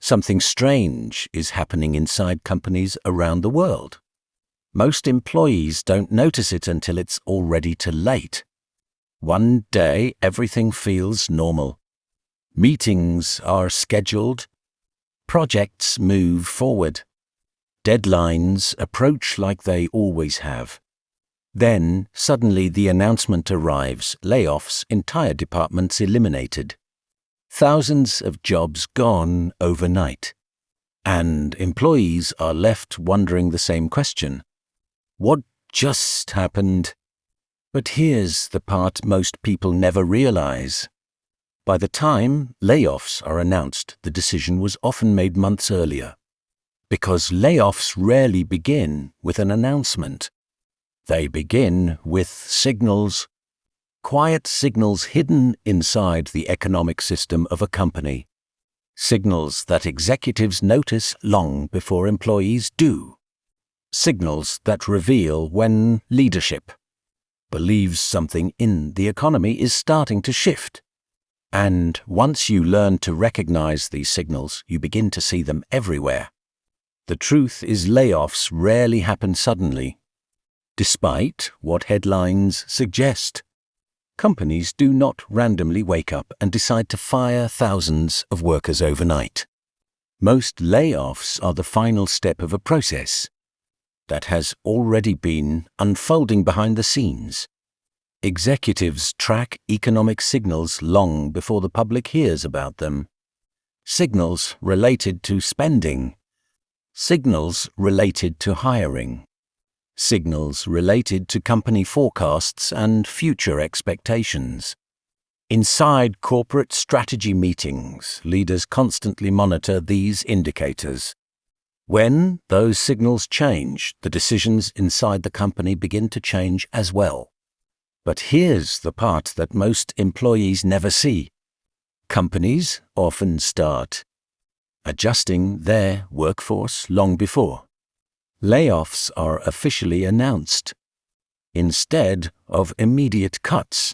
Something strange is happening inside companies around the world. Most employees don't notice it until it's already too late. One day, everything feels normal. Meetings are scheduled. Projects move forward. Deadlines approach like they always have. Then, suddenly the announcement arrives: layoffs, entire departments eliminated. Thousands of jobs gone overnight. And employees are left wondering the same question. What just happened? But here's the part most people never realize. By the time layoffs are announced, the decision was often made months earlier. Because layoffs rarely begin with an announcement. They begin with signals. Quiet signals hidden inside the economic system of a company. Signals that executives notice long before employees do. Signals that reveal when leadership believes something in the economy is starting to shift. And once you learn to recognize these signals, you begin to see them everywhere. The truth is, layoffs rarely happen suddenly. Despite what headlines suggest, companies do not randomly wake up and decide to fire thousands of workers overnight. Most layoffs are the final step of a process that has already been unfolding behind the scenes. Executives track economic signals long before the public hears about them. Signals related to spending. Signals related to hiring. Signals related to company forecasts and future expectations. Inside corporate strategy meetings, leaders constantly monitor these indicators. When those signals change, the decisions inside the company begin to change as well. But here's the part that most employees never see. Companies often start adjusting their workforce long before layoffs are officially announced. Instead of immediate cuts,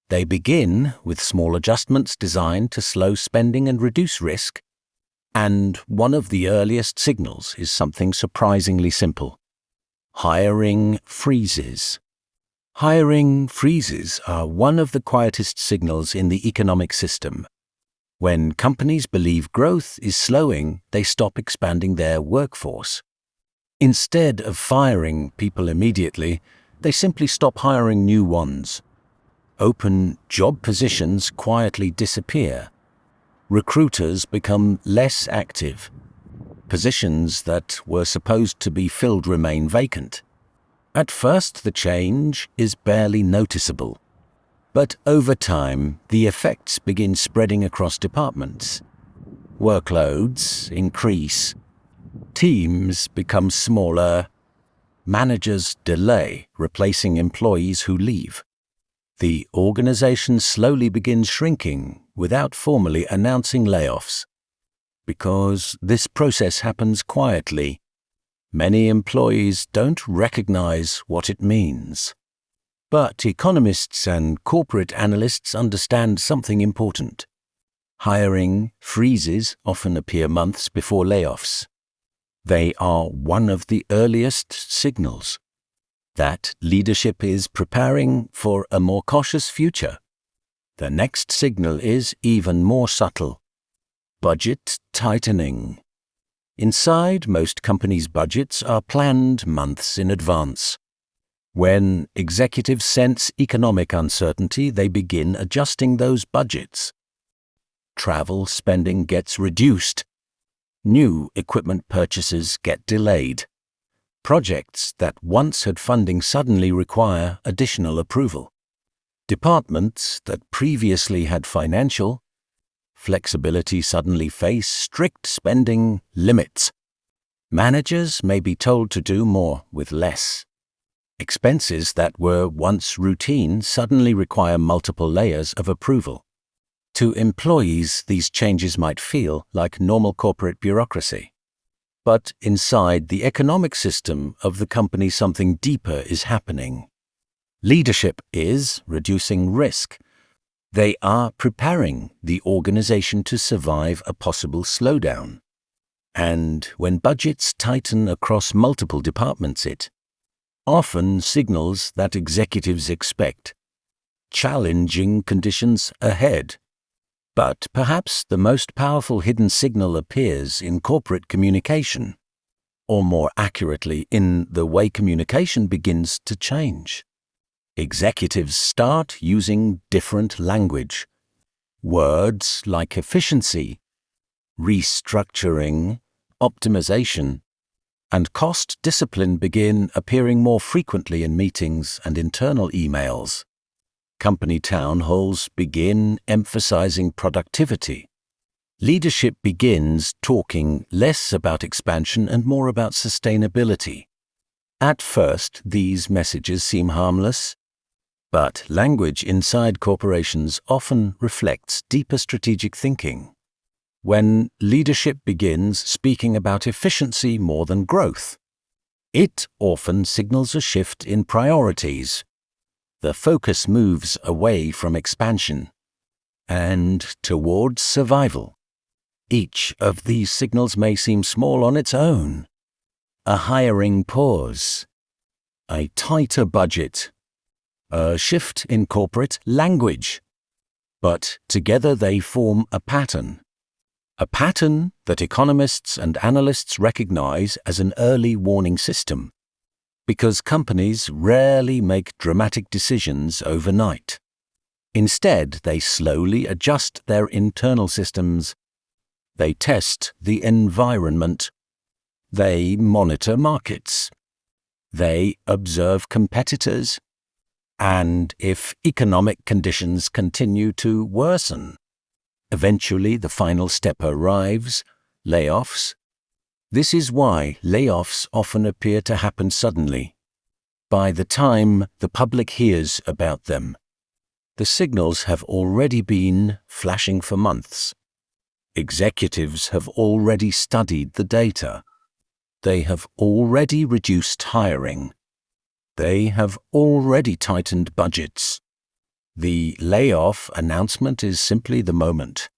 they begin with small adjustments designed to slow spending and reduce risk. And one of the earliest signals is something surprisingly simple: hiring freezes. Hiring freezes are one of the quietest signals in the economic system. When companies believe growth is slowing, they stop expanding their workforce. Instead of firing people immediately, they simply stop hiring new ones. Open job positions quietly disappear. Recruiters become less active. Positions that were supposed to be filled remain vacant. At first, the change is barely noticeable. But over time, the effects begin spreading across departments. Workloads increase. Teams become smaller. Managers delay replacing employees who leave. The organization slowly begins shrinking without formally announcing layoffs. Because this process happens quietly, many employees don't recognize what it means. But economists and corporate analysts understand something important. Hiring freezes often appear months before layoffs. They are one of the earliest signals that leadership is preparing for a more cautious future. The next signal is even more subtle: budget tightening. Inside most companies' budgets are planned months in advance. When executives sense economic uncertainty, they begin adjusting those budgets. Travel spending gets reduced. New equipment purchases get delayed. Projects that once had funding suddenly require additional approval. Departments that previously had financial flexibility suddenly face strict spending limits. Managers may be told to do more with less. Expenses that were once routine suddenly require multiple layers of approval. To employees, these changes might feel like normal corporate bureaucracy. But inside the economic system of the company, something deeper is happening. Leadership is reducing risk. They are preparing the organization to survive a possible slowdown. And when budgets tighten across multiple departments, it often signals that executives expect challenging conditions ahead. But perhaps the most powerful hidden signal appears in corporate communication, or more accurately, in the way communication begins to change. Executives start using different language. Words like efficiency, restructuring, optimization, and cost discipline begin appearing more frequently in meetings and internal emails. Company town halls begin emphasizing productivity. Leadership begins talking less about expansion and more about sustainability. At first, these messages seem harmless, but language inside corporations often reflects deeper strategic thinking. When leadership begins speaking about efficiency more than growth, it often signals a shift in priorities. The focus moves away from expansion and towards survival. Each of these signals may seem small on its own. A hiring pause, a tighter budget, a shift in corporate language. But together they form a pattern that economists and analysts recognize as an early warning system. Because companies rarely make dramatic decisions overnight. Instead, they slowly adjust their internal systems. They test the environment. They monitor markets. They observe competitors. And if economic conditions continue to worsen, eventually the final step arrives: layoffs. This is why layoffs often appear to happen suddenly. By the time the public hears about them, the signals have already been flashing for months. Executives have already studied the data. They have already reduced hiring. They have already tightened budgets. The layoff announcement is simply the moment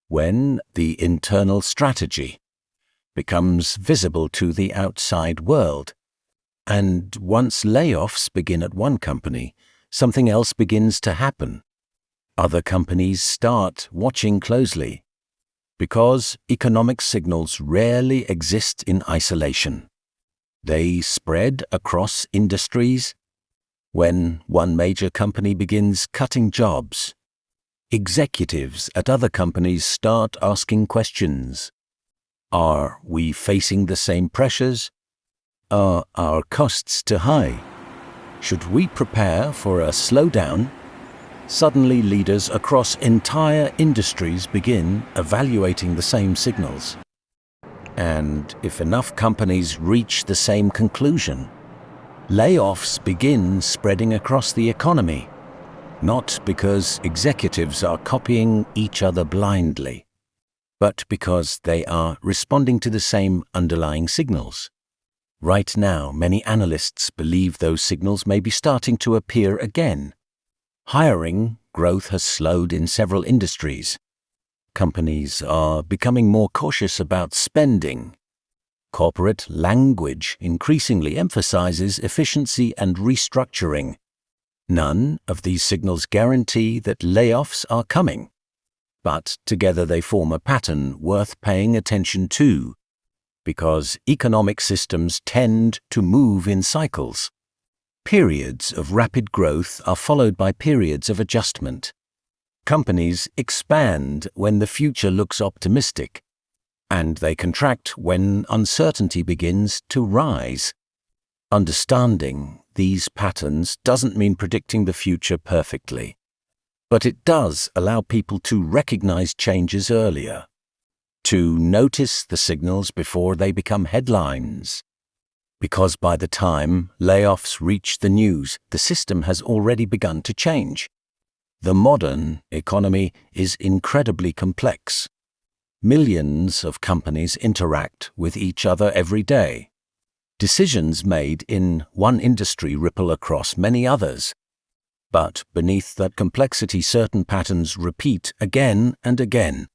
when the internal strategy becomes visible to the outside world. And once layoffs begin at one company, something else begins to happen. Other companies start watching closely, because economic signals rarely exist in isolation. They spread across industries. When one major company begins cutting jobs, executives at other companies start asking questions. Are we facing the same pressures? Are our costs too high? Should we prepare for a slowdown? Suddenly, leaders across entire industries begin evaluating the same signals. And if enough companies reach the same conclusion, layoffs begin spreading across the economy, not because executives are copying each other blindly, but because they are responding to the same underlying signals. Right now, many analysts believe those signals may be starting to appear again. Hiring growth has slowed in several industries. Companies are becoming more cautious about spending. Corporate language increasingly emphasizes efficiency and restructuring. None of these signals guarantee that layoffs are coming, but together they form a pattern worth paying attention to, because economic systems tend to move in cycles. Periods of rapid growth are followed by periods of adjustment. Companies expand when the future looks optimistic, and they contract when uncertainty begins to rise. Understanding these patterns doesn't mean predicting the future perfectly, but it does allow people to recognize changes earlier, to notice the signals before they become headlines. Because by the time layoffs reach the news, the system has already begun to change. The modern economy is incredibly complex. Millions of companies interact with each other every day. Decisions made in one industry ripple across many others. But beneath that complexity, certain patterns repeat again and again.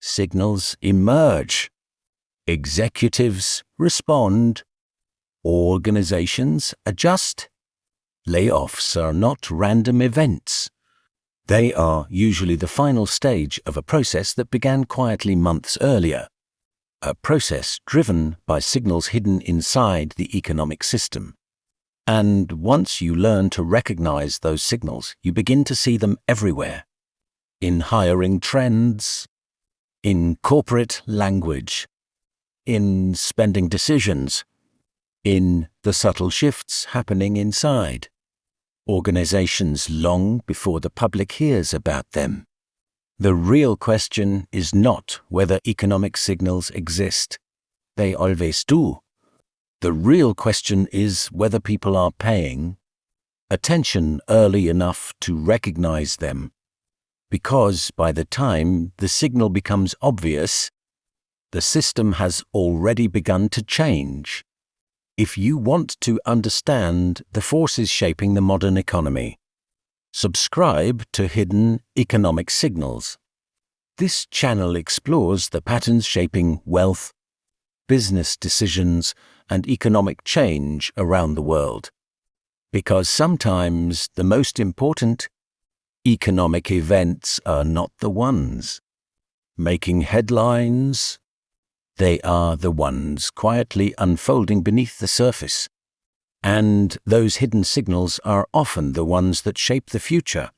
Signals emerge. Executives respond. Organizations adjust. Layoffs are not random events. They are usually the final stage of a process that began quietly months earlier. A process driven by signals hidden inside the economic system. And once you learn to recognize those signals, you begin to see them everywhere. In hiring trends, in corporate language, in spending decisions, in the subtle shifts happening inside. Organizations long before the public hears about them. The real question is not whether economic signals exist. They always do. The real question is whether people are paying attention early enough to recognize them. Because by the time the signal becomes obvious, the system has already begun to change. If you want to understand the forces shaping the modern economy, subscribe to Hidden Economic Signals. This channel explores the patterns shaping wealth, business decisions, and economic change around the world. Because sometimes the most important economic events are not the ones making headlines. They are the ones quietly unfolding beneath the surface. And those hidden signals are often the ones that shape the future.